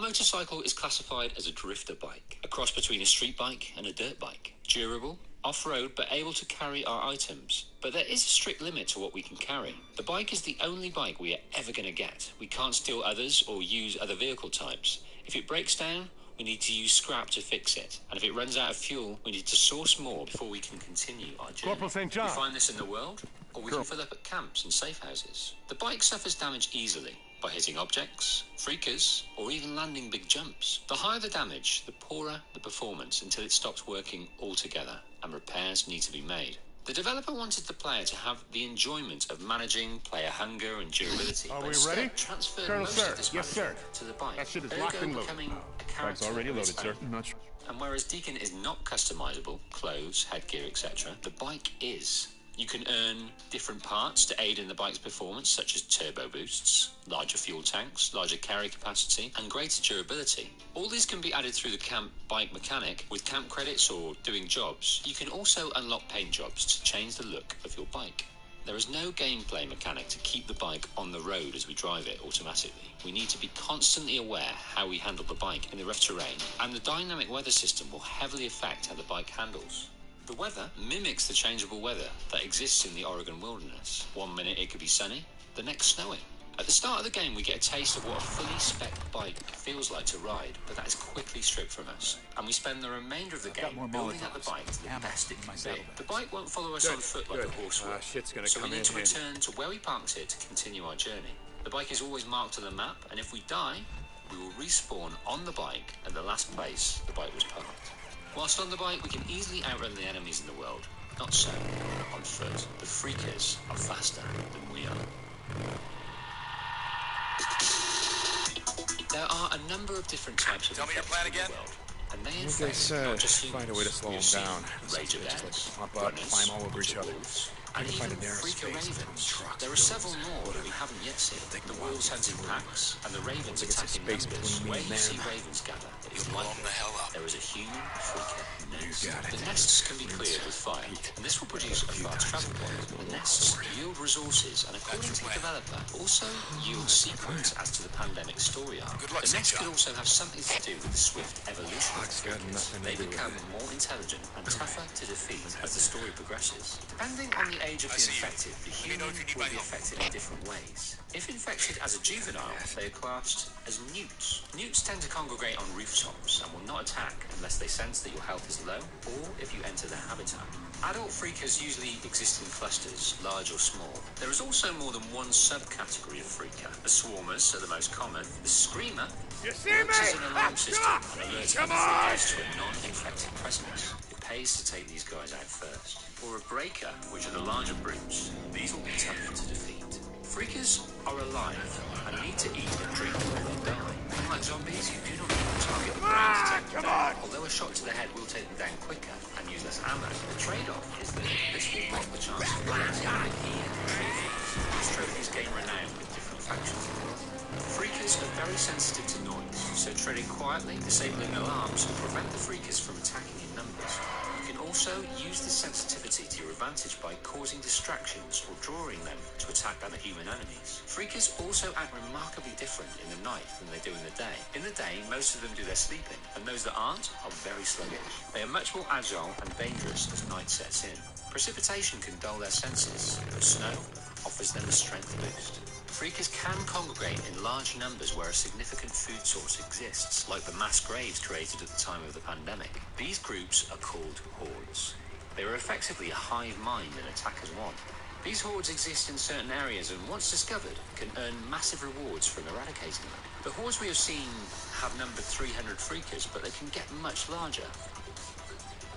motorcycle is classified as a drifter bike, a cross between a street bike and a dirt bike. Durable, off-road, but able to carry our items. But there is a strict limit to what we can carry. The bike is the only bike we are ever going to get. We can't steal others or use other vehicle types. If it breaks down, we need to use scrap to fix it. And if it runs out of fuel, we need to source more before we can continue our journey. Corporal St. John. We find this in the world, or we can fill up at camps and safe houses. The bike suffers damage easily by hitting objects, freakers, or even landing big jumps. The higher the damage, the poorer the performance until it stops working altogether and repairs need to be made. The developer wanted the player to have the enjoyment of managing player hunger and durability. Are but we ready? Transferred Colonel, most sir. of this Yes, sir. to the bike. That shit is locked and loaded. Bag's already loaded, sir. Not sure. And whereas Deacon is not customizable, clothes, headgear, etc., the bike is. You can earn different parts to aid in the bike's performance, such as turbo boosts, larger fuel tanks, larger carry capacity, and greater durability. All these can be added through the camp bike mechanic with camp credits or doing jobs. You can also unlock paint jobs to change the look of your bike. There is no gameplay mechanic to keep the bike on the road as we drive it automatically. We need to be constantly aware how we handle the bike in the rough terrain, and the dynamic weather system will heavily affect how the bike handles. The weather mimics the changeable weather that exists in the Oregon wilderness. One minute it could be sunny, the next snowing. At the start of the game we get a taste of what a fully spec bike feels like to ride, but that is quickly stripped from us. And we spend the remainder of the game building up the bike to the best it can be. The bike won't follow us on foot like a horse will, so we need to return to where we parked it to continue our journey. The bike is always marked on the map, and if we die, we will respawn on the bike at the last place the bike was parked. Whilst on the bike, we can easily outrun the enemies in the world. Not so on foot. The freakers are faster than we are. There are a number of different types of infections in the world, and they infect not just humans. Find a way to slow them down. Rage of just like pop up, climb all over each other. And even freaker ravens. There are several more that we haven't yet seen. The wolves hunt in packs, and the ravens attack in numbers. Where you see ravens gather, it is likely there is a human freaker nest. The nests can be cleared with fire, and this will produce a fast travel point. The nests yield resources, and according to the developer, also yield secrets as to the pandemic story arc. The nest could also have something to do with the swift evolution of the freakers. They become more intelligent and tougher to defeat as the story progresses. Depending on the age of the infected, the human will be affected in different ways. If infected as a juvenile, they are classed as newts. Newts tend to congregate on rooftops and will not attack unless they sense that your health is low or if you enter their habitat. Adult freakers usually exist in clusters, large or small. There is also more than one subcategory of freaker. The swarmers are the most common. The screamer works as an alarm system and alerts other freakers to a non-infected presence. It pays to take these guys out first. Or a breaker, which are the larger brutes. These will be tougher to defeat. Freakers are alive and need to eat and drink or they'll die. Unlike zombies, you do not need to target the brain to take them down. Although a shot to the head will take them down quicker and use less ammo, the trade-off is that this will block the chance of players getting key and trophies. These trophies gain renown with different factions in the world. Freakers are very sensitive to noise, so treading quietly, disabling alarms will prevent the freakers from attacking in numbers. You can also use this sensitivity to your advantage by causing distractions or drawing them to attack other human enemies. Freakers also act remarkably different in the night than they do in the day. In the day, most of them do their sleeping, and those that aren't are very sluggish. They are much more agile and dangerous as night sets in. Precipitation can dull their senses, but snow offers them a strength boost. Freakers can congregate in large numbers where a significant food source exists, like the mass graves created at the time of the pandemic. These groups are called hordes. They are effectively a hive mind and attack as one. These hordes exist in certain areas and, once discovered, can earn massive rewards from eradicating them. The hordes we have seen have numbered 300 freakers, but they can get much larger.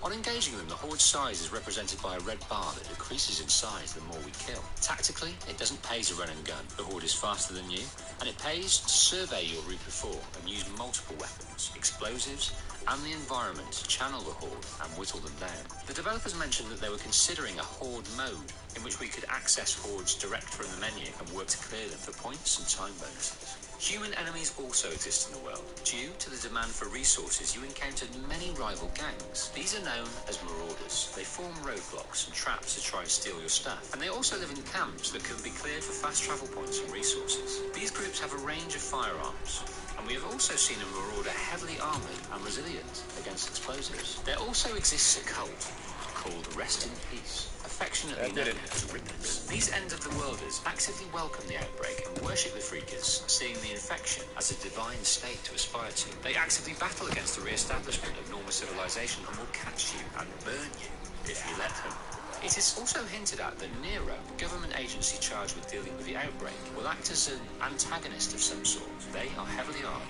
On engaging them, the horde's size is represented by a red bar that decreases in size the more we kill. Tactically, it doesn't pay to run and gun. The horde is faster than you, and it pays to survey your route before and use multiple weapons, explosives, and the environment to channel the horde and whittle them down. The developers mentioned that they were considering a horde mode, in which we could access hordes direct from the menu and work to clear them for points and time bonuses. Human enemies also exist in the world. Due to the demand for resources, you encountered many rival gangs. These are known as marauders. They form roadblocks and traps to try and steal your stuff. And they also live in camps that can be cleared for fast travel points and resources. These groups have a range of firearms, and We have also seen a marauder heavily armoured and resilient against explosives. There also exists a cult called Rest in Peace, affectionately known as Rippers. These end-of-the-worlders actively welcome the outbreak and worship the Freakers, seeing the infection as a divine state to aspire to. They actively battle against the re-establishment of normal civilization and will catch you and burn you if you let them. It is also hinted at that Nero, the government agency charged with dealing with the outbreak, will act as an antagonist of some sort. They are heavily armoured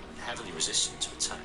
and heavily resistant to attack.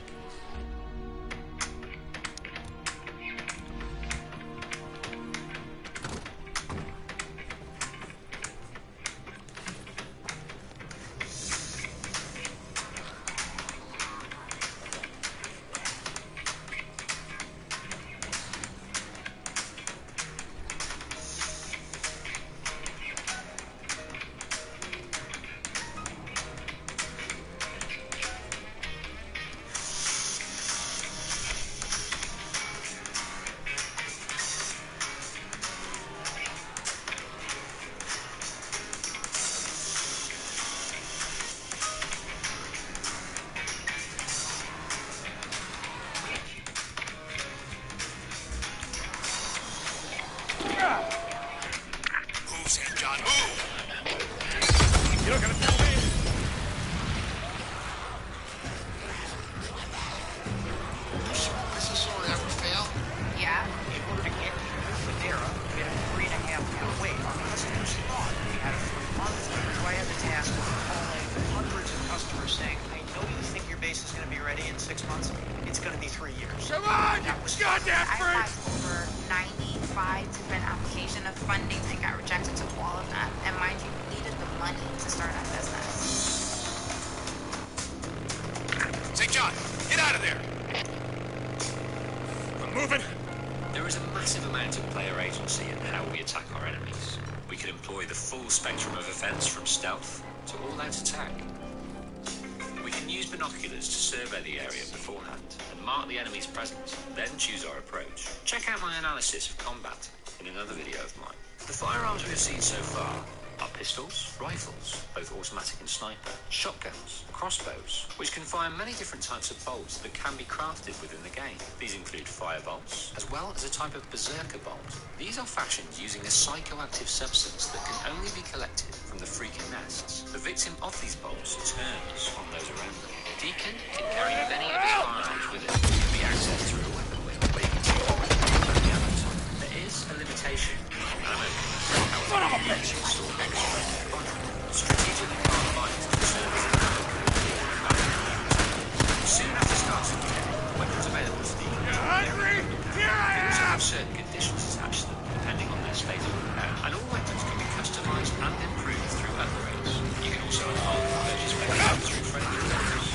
There is a massive amount of player agency in how we attack our enemies. We can employ the full spectrum of offence from stealth to all-out attack. We can use binoculars to survey the area beforehand and mark the enemy's presence, then choose our approach. Check out my analysis of combat in another video of mine. The firearms we have seen so far are pistols, rifles, both automatic and sniper, shotguns, crossbows, which can fire many different types of bolts that can be crafted within the game. These include fire bolts, as well as a type of berserker bolt. These are fashioned using a psychoactive substance that can only be collected from the freaking nests. The victim of these bolts turns on those around them. Deacon can carry many of his firearms with him. It can be accessed through a weapon wheel, where you can choose a weapon from the ammo top. There is a limitation on ammo. Son of a bitch! Strategically combined to serve as soon after starting the game, weapons available to Deacon. You're hungry? Here I am! They also have certain conditions attached to them, depending on their state of repair. And all weapons can be customised and improved through upgrades. You can also unlock and purchase weapons through friendly players.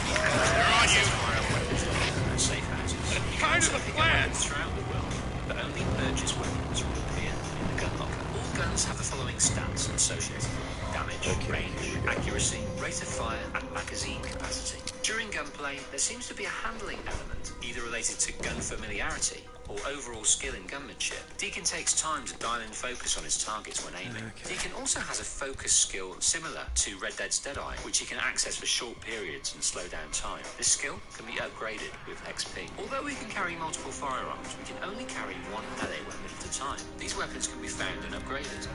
They're on you! Weapons and safe houses. You can Kind of also the pick up plan! weapons throughout the world, but only purchase weapons will appear in the gun locker. All guns have the following stats associated with them: damage, range, accuracy, rate of fire, and magazine capacity. During gunplay, there seems to be a handling element, either related to gun familiarity or overall skill in gunmanship. Deacon takes time to dial in focus on his targets when aiming. Deacon also has a focus skill similar to Red Dead's Deadeye, which he can access for short periods and slow down time. This skill can be upgraded with XP. Although we can carry multiple firearms, we can only carry one melee weapon at a time. These weapons can be found and upgraded.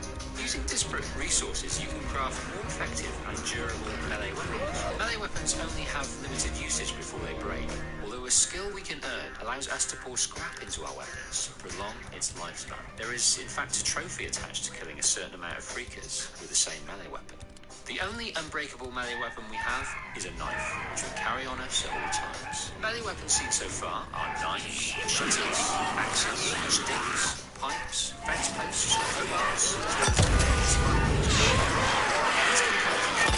Using disparate resources, you can craft more effective and durable melee weapons. Melee weapons only have limited usage before they break, although a skill we can earn allows us to pour scrap into our weapons to prolong its lifespan. There is, in fact, a trophy attached to killing a certain amount of freakers with the same melee weapon. The only unbreakable melee weapon we have is a knife, which we carry on us at all times. Melee weapons seen so far are knives, shutters, axes, sticks, pipes, fence posts, crowbars, these can be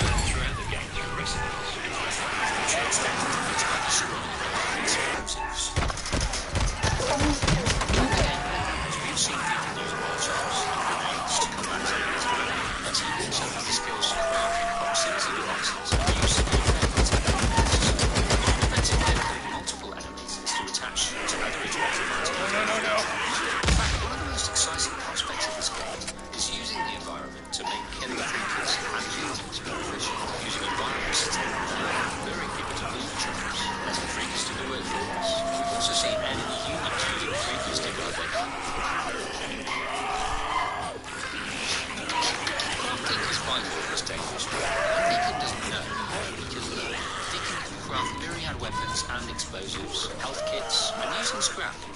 found throughout the game through recipes, which are extended to the type of strong explosives. As we have seen people use molotovs and grenades to combat enemies directly, but he also has the skills to craft proximity devices and use enemies. Preventing them from multiple enemies is to attach to other explosive items. No. In fact, one of the most exciting prospects of this game is using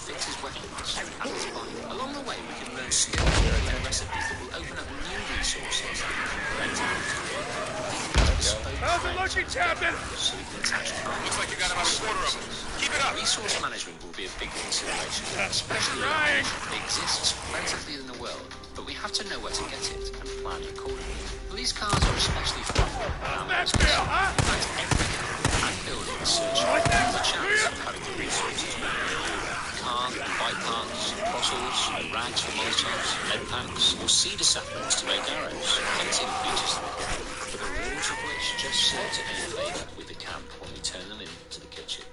fit his weapons and his body. Along the way, we can learn skills and recipes that will open up new resources and How's it looking, Captain? so we can attach cars. Looks like you got about a quarter of them. Keep it up. Resource management will be a big consideration, especially Trying. it exists plentifully in the world, but we have to know where to get it and plan accordingly. These cars are especially fun. That's Bill, huh? In fact, every car and building searching Like that? for the chance of having the resources. Car and bike parts, bottles, rags for molotovs, lead packs, or cedar saplings to make arrows. Hunting features of the game, but the rewards of which just serve to earn favour with the camp when we turn them into the kitchen.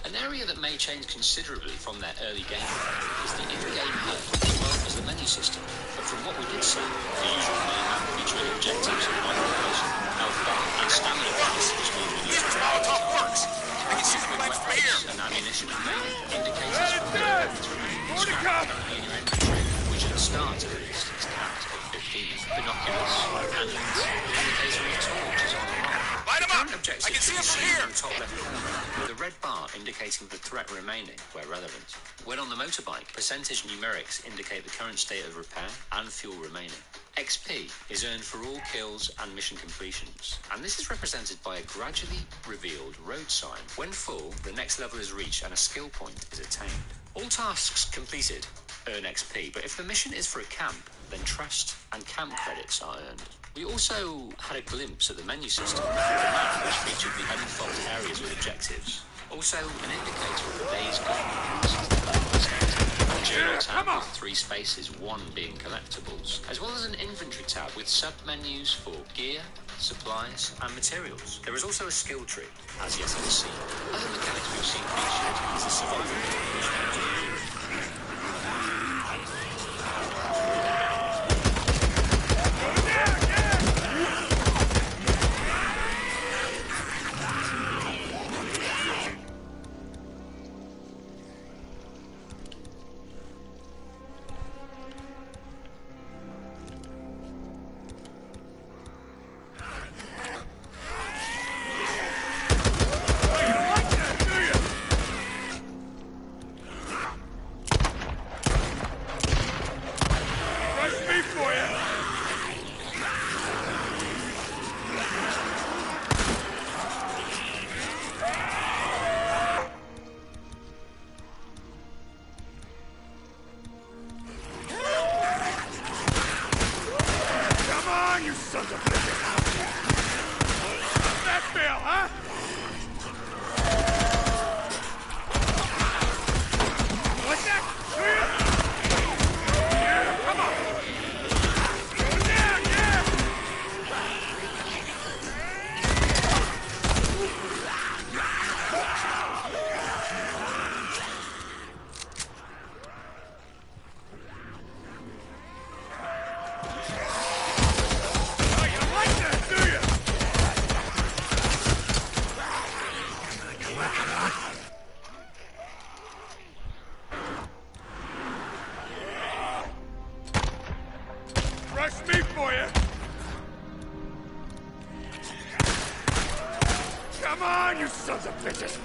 An area that may change considerably from their early gameplay is the in-game HUD as well as the menu system. But from what we did see, the usual main map featuring objectives and modification, health bar and stamina bars which mean we need to Molotov works. I can see the flames from here. and ammunition remaining indicators Got it done. More to come. currently in your inventory, which at the start at least is capped at 15. Binoculars and lens indicator of torch is on and off. Light 'em up. Objective I can see can 'em from be here. in the top left corner, with a red bar indicating the threat remaining where relevant. When on the motorbike, percentage numerics indicate the current state of repair and fuel remaining. XP is earned for all kills and mission completions, and this is represented by a gradually revealed road sign. When full, the next level is reached and a skill point is attained. All tasks completed earn XP, but if the mission is for a camp, then trust and camp credits are earned. We also had a glimpse at the menu system, the map which featured the unfolded areas with objectives. Also, an indicator of the day's a journal tab with 3 spaces, 1 being collectibles, as well as an inventory tab with sub-menus for gear, supplies, and materials. There is also a skill tree, as yet unseen. Other mechanics we've seen featured is the survival. Come on, you sons of bitches!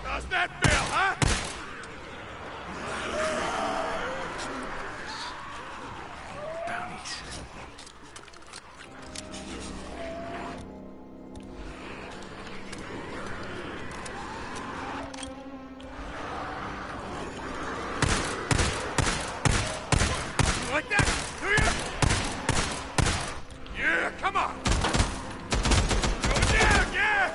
How's that feel, huh? Bounties. You like that? Do you? Yeah, come on! Go down, yeah!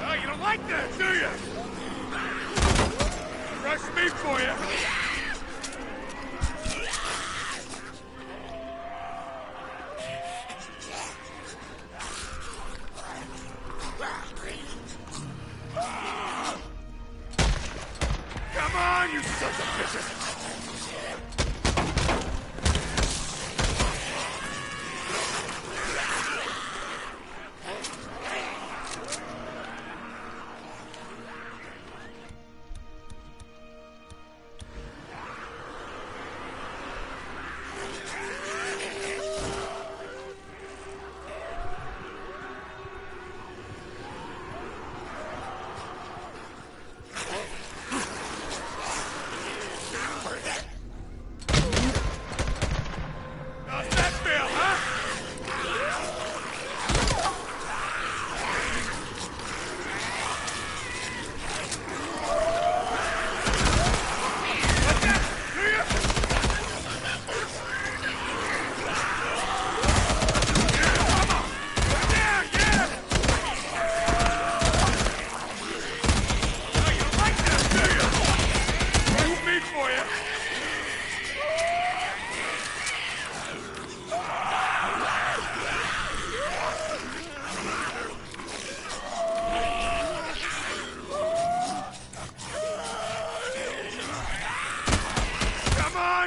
Oh, you don't like that, do you? Rush me for you! Come on, you sons of bitches!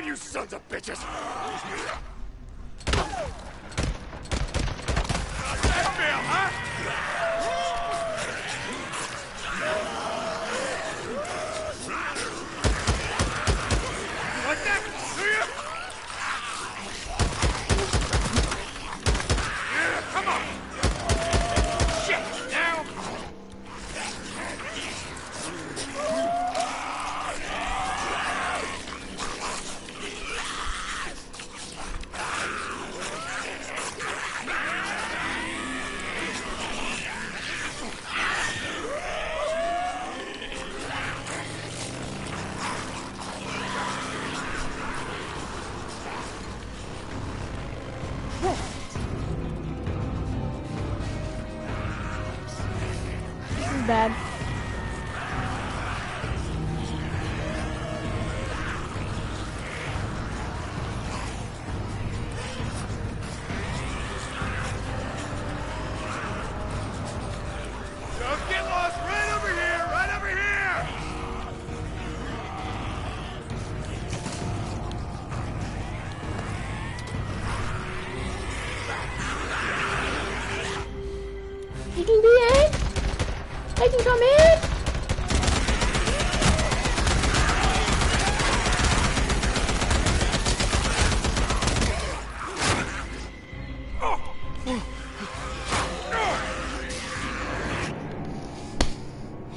You sons of bitches! That fail, huh? Like that? Do you? Yeah, come on! Shit! Now! Bad. Don't get lost! Right over here! Right over here! You can be in? I can come in?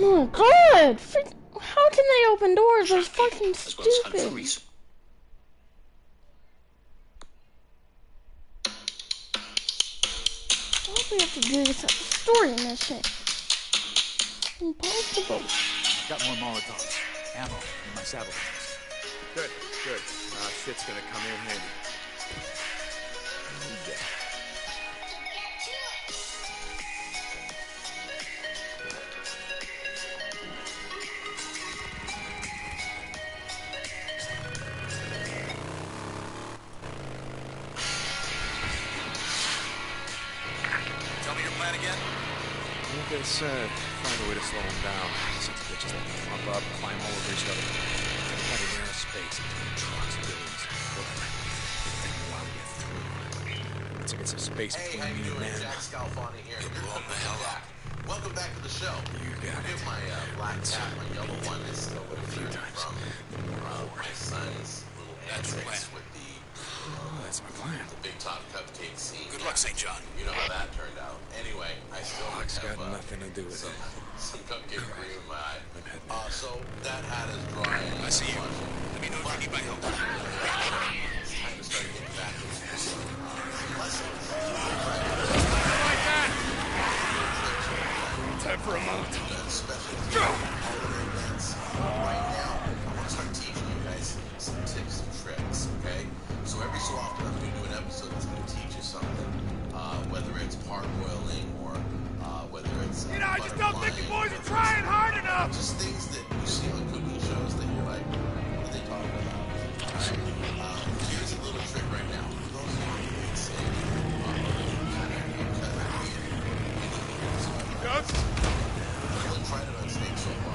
Oh god! How can they open doors? That's fucking stupid. Why do we have to do this story in this shit? Impossible. I've got more Molotovs, ammo, in my saddlebags. Good, good. Shit's gonna come in handy. Yeah. Tell me your plan again? Like I said, find a way to slow them down. Sons of bitches that can pump up, climb all over each other. Everybody near space, between trucks, buildings, whatever. While we get through. Once it gets some space between me and man. Jack Scalfani here. Blow the hell up. Welcome back to the show. You got it. My black cat, my yellow one, is still with me from my son's little antics with the That's my plan. the big top cupcake scene. Good luck, St. John. You know how that turned out. Anyway, I still Luck's have got nothing to do with it. some cupcake cream in my eye. I'm heading there. So that hat is drying. I see you. Let me know if you need my help. It's time to start getting back to lessons. Like that! Time for a moment. Especially holiday events. Right now, I want to start teaching you guys some tips and tricks, okay? So every so often I'm going to do an episode that's going to teach you something, whether it's parboiling or whether it's I just don't think you boys are trying hard enough! just things that you see on cooking shows that you're like, what are they talking about? Here's a little trick right now. For those of you who say, Doug? I only tried it on steak so far.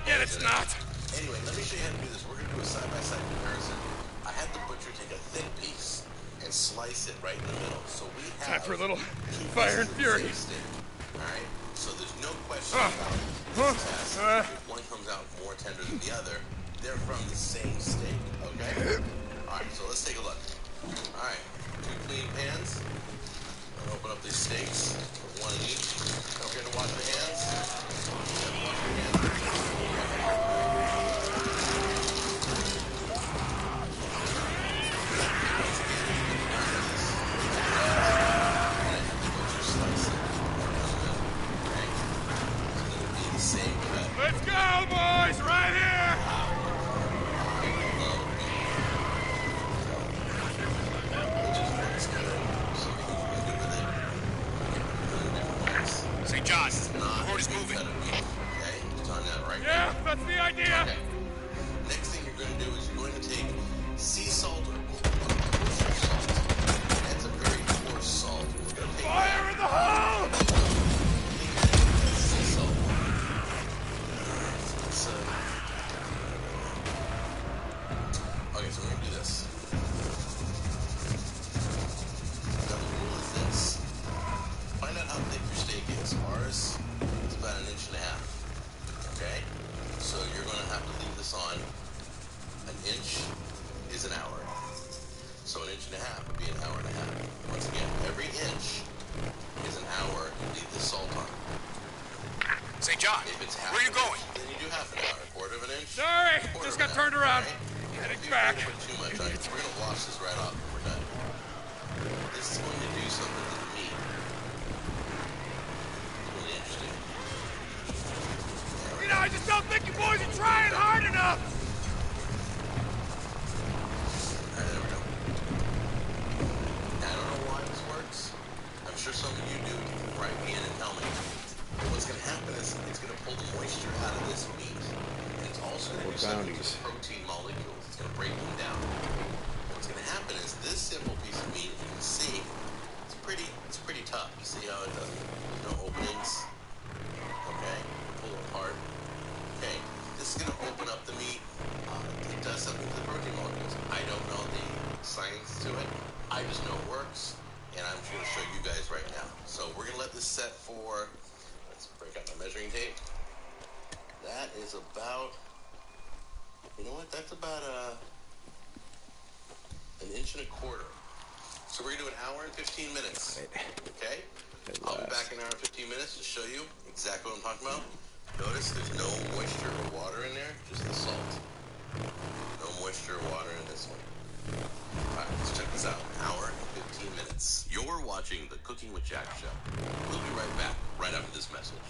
Yet it's not. Anyway, let me show you how to do this. We're going to do a side-by-side comparison. I had the butcher take a thick piece and slice it right in the middle. So we have Time for a little two fire and pieces of the fury. same steak. All right? So there's no question about this test. If one comes out more tender than the other, they're from the same steak, okay? All right, so let's take a look. All right, 2 clean pans. I'm gonna open up these steaks, put 1 in each. Don't forget to wash your hands. Wash your hands. Let's go, boys! Right here! St. John, the road is moving. Okay, it's on that right now. Yeah, that's the idea! Okay. Next thing you're going to do is you're going to take sea salt or kosher salt. That's a very coarse salt. We're going to take Fire in the hole! sea salt. Okay, so we're going to do this. Now the rule is this. Find out how thick your steak is. Ours is about 1.5 inches. Okay? So you're going to have to leave this on. 1 inch is an hour. So 1.5 inches would be 1.5 hours. Once again, every inch is an hour you leave the salt on. St. John, If it's half where are you an going? inch, then you do half an hour. 1/4 inch. Sorry, quarter just of got an turned hour, around. right? Heading Don't be back. afraid to put too much on. We're going to wash this right off when we're done. This is going to do something to the meat. Really interesting. You know, I just don't think you boys are trying hard enough! Alright, there we go. Now, I don't know why this works. I'm sure some of you do. You can write me in and tell me. But what's going to happen is it's going to pull the moisture out of this meat. And it's also going to do something to the protein molecules. It's going to break them down. What's going to happen is this simple piece of meat, you can see, it's pretty tough. You see how it doesn't, there's no openings. Okay, pull it apart. Okay, this is going to open up the meat. It does something to the protein molecules. I don't know the science to it. I just know it works, and I'm just going to show you guys right now. So we're going to let this set for, let's break out my measuring tape. That is about, you know what, that's about 1.25 inches. So we're going to do 1 hour and 15 minutes. Okay? I'll be back in 1 hour and 15 minutes to show you exactly what I'm talking about. Notice there's no moisture or water in there, just the salt. No moisture or water in this one. Alright, let's check this out. 1 hour and 15 minutes. You're watching the Cooking with Jack show. We'll be right back, right after this message.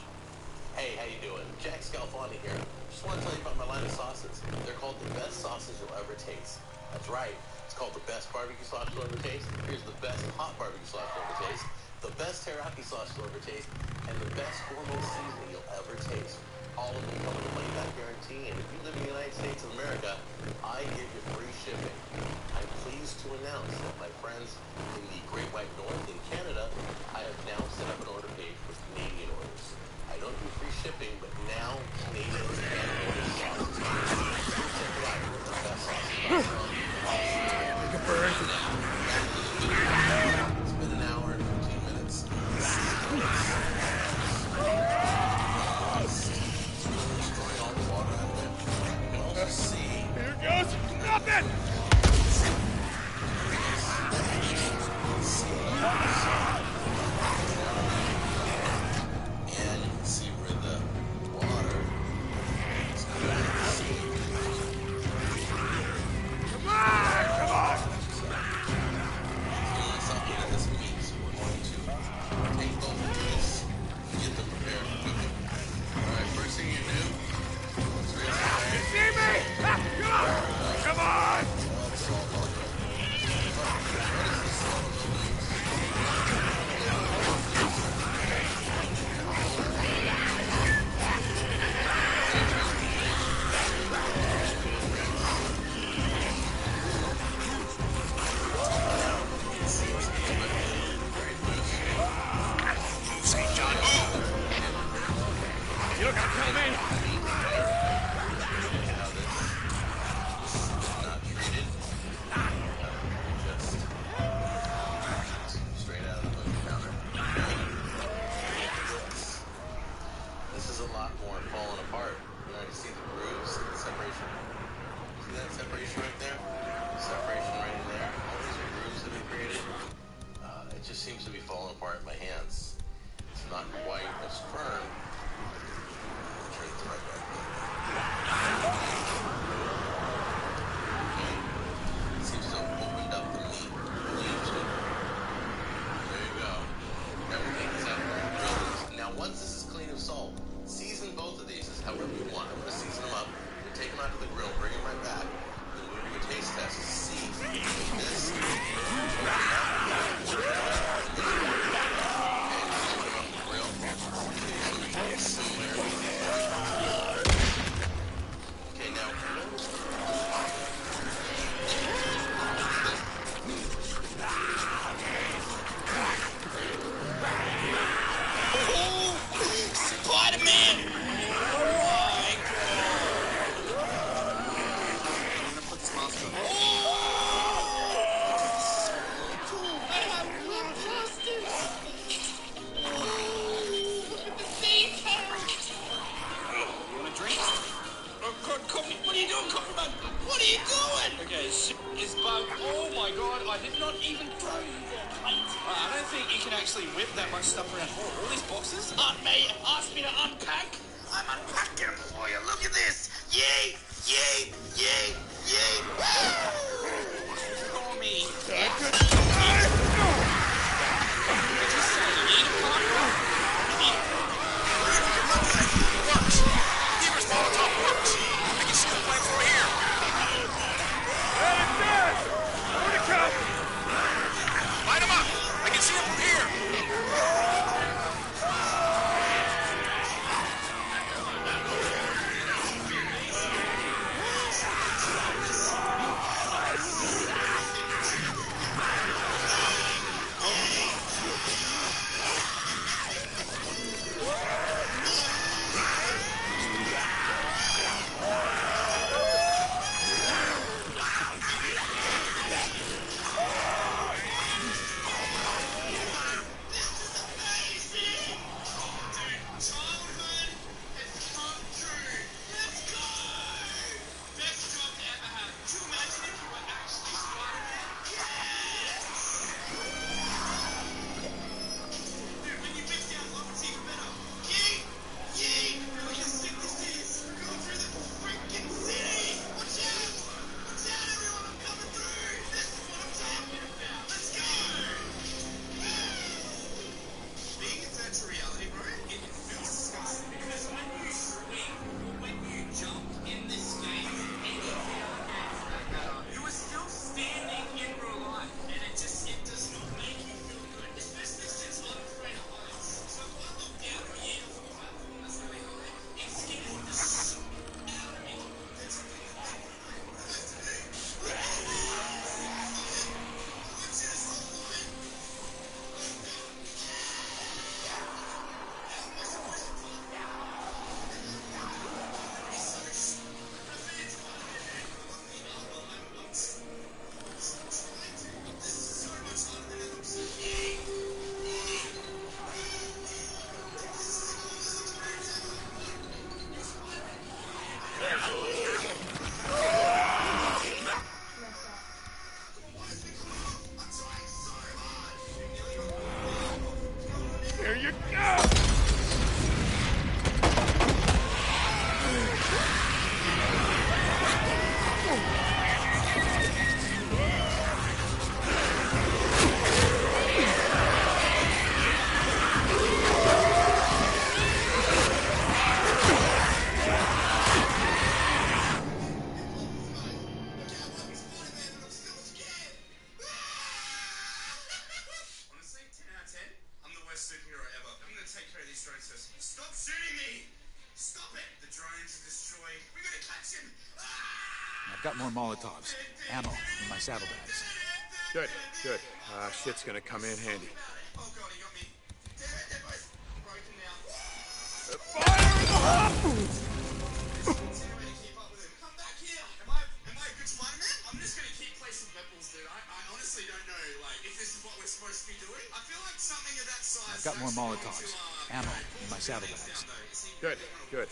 Hey, how you doing? Jack Scalfani here. Just want to tell you about my line of sauces. They're called the best sauces you'll ever taste. That's right. It's called the best barbecue sauce you'll ever taste. Here's the best hot barbecue sauce you'll ever taste. The best teriyaki sauce you'll ever taste. And the best gourmet seasoning you'll ever taste. All of them come with a money-back guarantee. And if you live in the United States of America, I give you free shipping. I'm pleased to announce that my friends in the Great White North in Canada, I have now set up an order page for Canadian orders. I don't do free shipping, but now Canadians can order sauces. Check it out. The best sauces. It's been 1 hour and 15 minutes. Destroying all the water out of it. You can also see. Here goes nothing! And you can see where the water is coming out of the steak. Come on! Come on! Doing something in this meat, so we're going to take both of these and get them prepared for cooking. Alright, first thing you do is we're going to You see me? Ah, come on! Come on! all the salt on it. Notice the salt on the leaves. St. John, move! You don't gotta tell me! lot more falling apart. You know, you see the grooves, the separation. See that separation right there? Separation right in there. All these grooves that have been created. It just seems to be falling apart in my hands. It's not quite as firm. Turn it the right way. Okay. It seems to have opened up the meat. There you go. Now we'll take this out and grill these. Now once this is clean of salt, season both of these however you want. I'm going to season them up. We'll take them out to the grill, bring them right back, and we'll do a taste test to see if this I've got more Molotovs. Ammo in my saddlebags. Good, good. Shit's gonna come in handy. Oh god, he got me. Damn it, they're both broken now. Fire in the hole! There's no way to keep up with him. Come back here. Am I a good Spider-Man? I'm just gonna keep placing weapons, dude. I honestly don't know, like, if this is what we're supposed to be doing. I feel like something of that size. I've got more Molotovs. Ammo in my saddlebags. Good, good.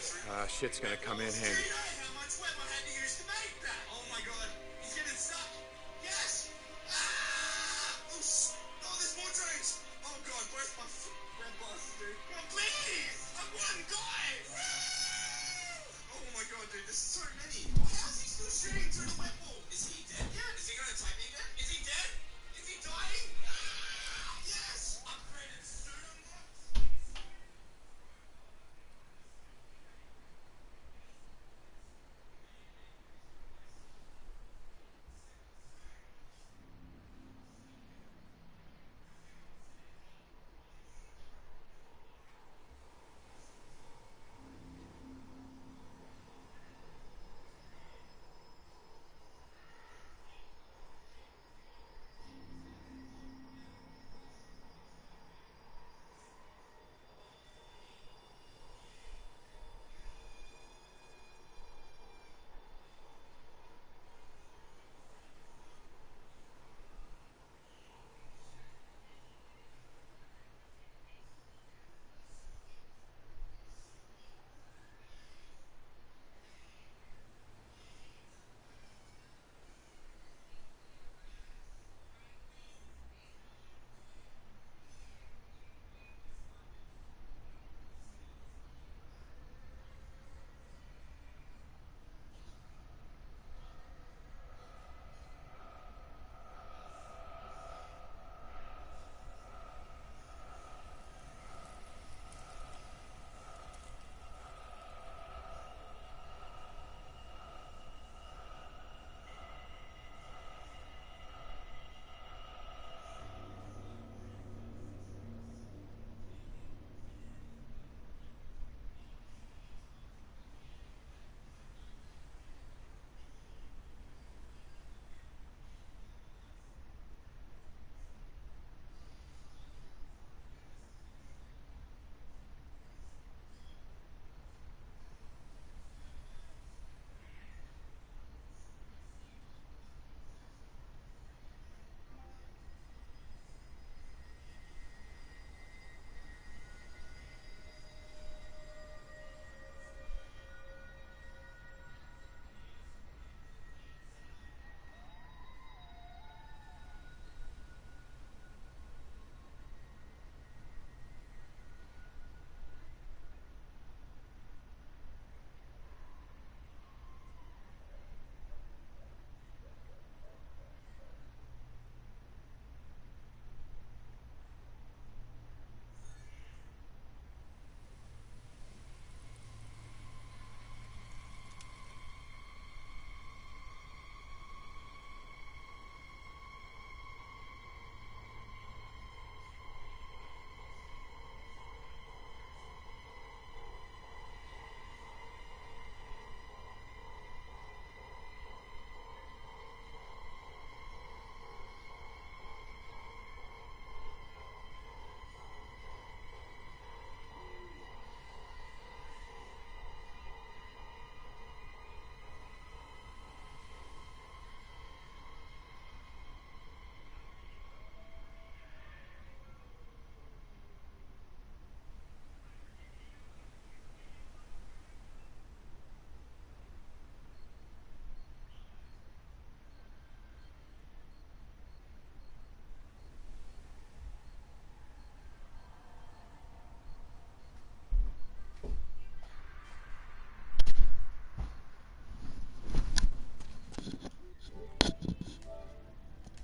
Shit's gonna come in handy. You know how much web I had to use to make that? Oh my god, he's getting stuck. Yes! Ah! Oh, there's more trains. Oh god, where's my red bus, dude? Come on, please! I'm one guy! Oh my god, dude, there's so many. How's he still shooting through the web wall? Is he dead yet? Is he gonna take me